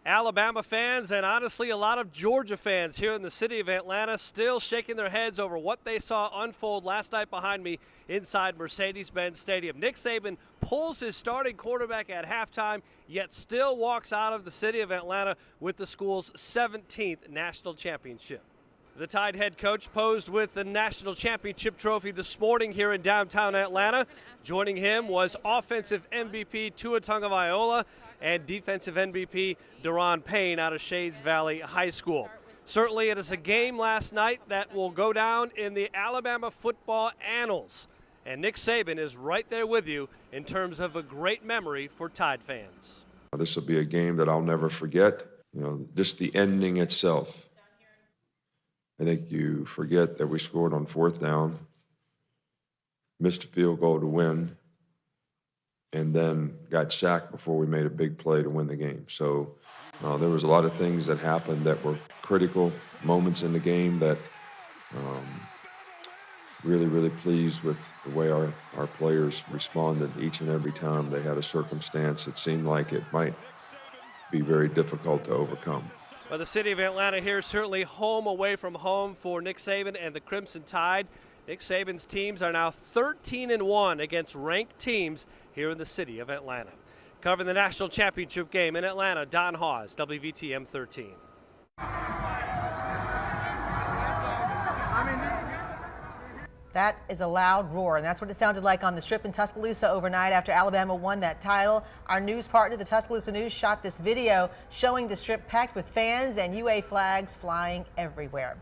Alabama fans and honestly a lot of Georgia fans here in the city of Atlanta still shaking their heads over what they saw unfold last night behind me inside Mercedes-Benz Stadium. Nick Saban pulls his starting quarterback at halftime, yet still walks out of the city of Atlanta with the school's 17th national championship. The Tide head coach posed with the national championship trophy this morning here in downtown Atlanta. Joining him was offensive MVP Tua Tagovailoa and defensive MVP Daron Payne out of Shades Valley High School. Certainly it is a game last night that will go down in the Alabama football annals. And Nick Saban is right there with you in terms of a great memory for Tide fans. This will be a game that I'll never forget. Just the ending itself. I think you forget that we scored on 4th down, missed a field goal to win, and then got sacked before we made a big play to win the game. So there was a lot of things that happened that were critical moments in the game that really pleased with the way our players responded each and every time they had a circumstance that seemed like it might be very difficult to overcome. Well, the city of Atlanta here certainly home away from home for Nick Saban and the Crimson Tide. Nick Saban's teams are now 13-1 against ranked teams here in the city of Atlanta. Covering the national championship game in Atlanta, Don Hawes, WVTM 13. That is a loud roar, and that's what it sounded like on the Strip in Tuscaloosa overnight after Alabama won that title. Our news partner, the Tuscaloosa News, shot this video showing the Strip packed with fans and UA flags flying everywhere.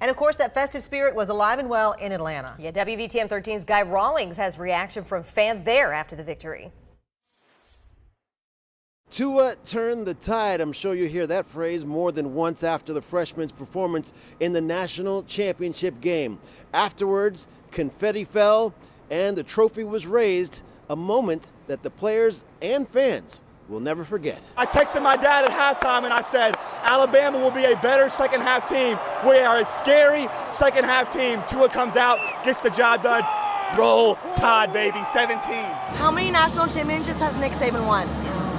And of course, that festive spirit was alive and well in Atlanta. Yeah, WVTM 13's Guy Rawlings has reaction from fans there after the victory. Tua turned the tide. I'm sure you'll hear that phrase more than once after the freshman's performance in the national championship game. Afterwards, confetti fell and the trophy was raised, a moment that the players and fans will never forget. I texted my dad at halftime and I said, Alabama will be a better second half team. We are a scary second half team. Tua comes out, gets the job done. Roll Tide, baby, 17. How many national championships has Nick Saban won?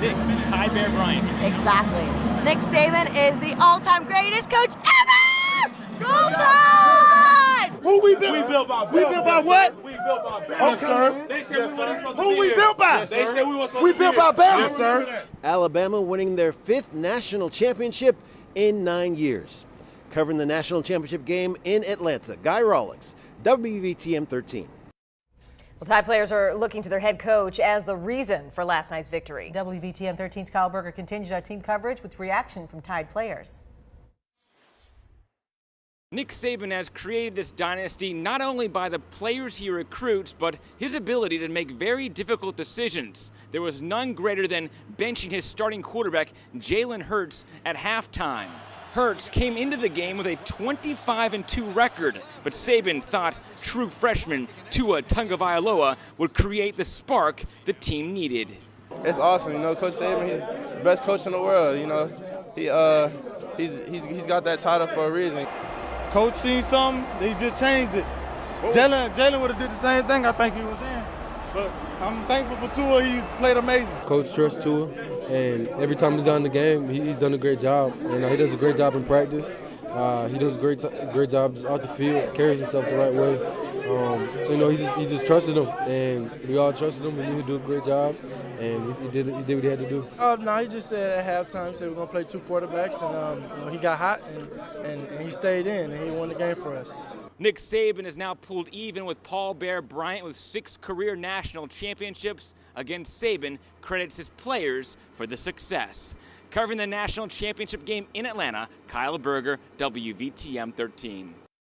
6. Tide Bear Bryant. Exactly. Nick Saban is the all-time greatest coach ever! Roll Tide! Who we built? We built by We built by what? We built by Bama. Yes, sir. They said we weren't supposed to Who be we here. built by? Yes, they said we weren't supposed We to built be by here. Bama. Yes, sir. Alabama winning their 5th national championship in 9 years. Covering the national championship game in Atlanta, Guy Rawlings, WVTM 13. Well, Tide players are looking to their head coach as the reason for last night's victory. WVTM 13's Kyle Berger continues our team coverage with reaction from Tide players. Nick Saban has created this dynasty not only by the players he recruits, but his ability to make very difficult decisions. There was none greater than benching his starting quarterback, Jalen Hurts, at halftime. Hurts came into the game with a 25-2 record, but Saban thought true freshman Tua Tagovailoa would create the spark the team needed. It's awesome, Coach Saban, he's the best coach in the world, he's got that title for a reason. Coach seen something, he just changed it. Jalen would have did the same thing, I think he was in. But I'm thankful for Tua, he played amazing. Coach trusts Tua, and every time he's done the game, he's done a great job. He does a great job in practice. He does a great job just out the field, carries himself the right way. He just trusted him, and we all trusted him. We knew he'd do a great job, and he did what he had to do. No, he just said at halftime, he said we're gonna play 2 quarterbacks, and he got hot, and he stayed in, and he won the game for us. Nick Saban is now pulled even with Paul Bear Bryant with 6 career national championships. Again, Saban credits his players for the success. Covering the national championship game in Atlanta, Kyle Berger, WVTM 13.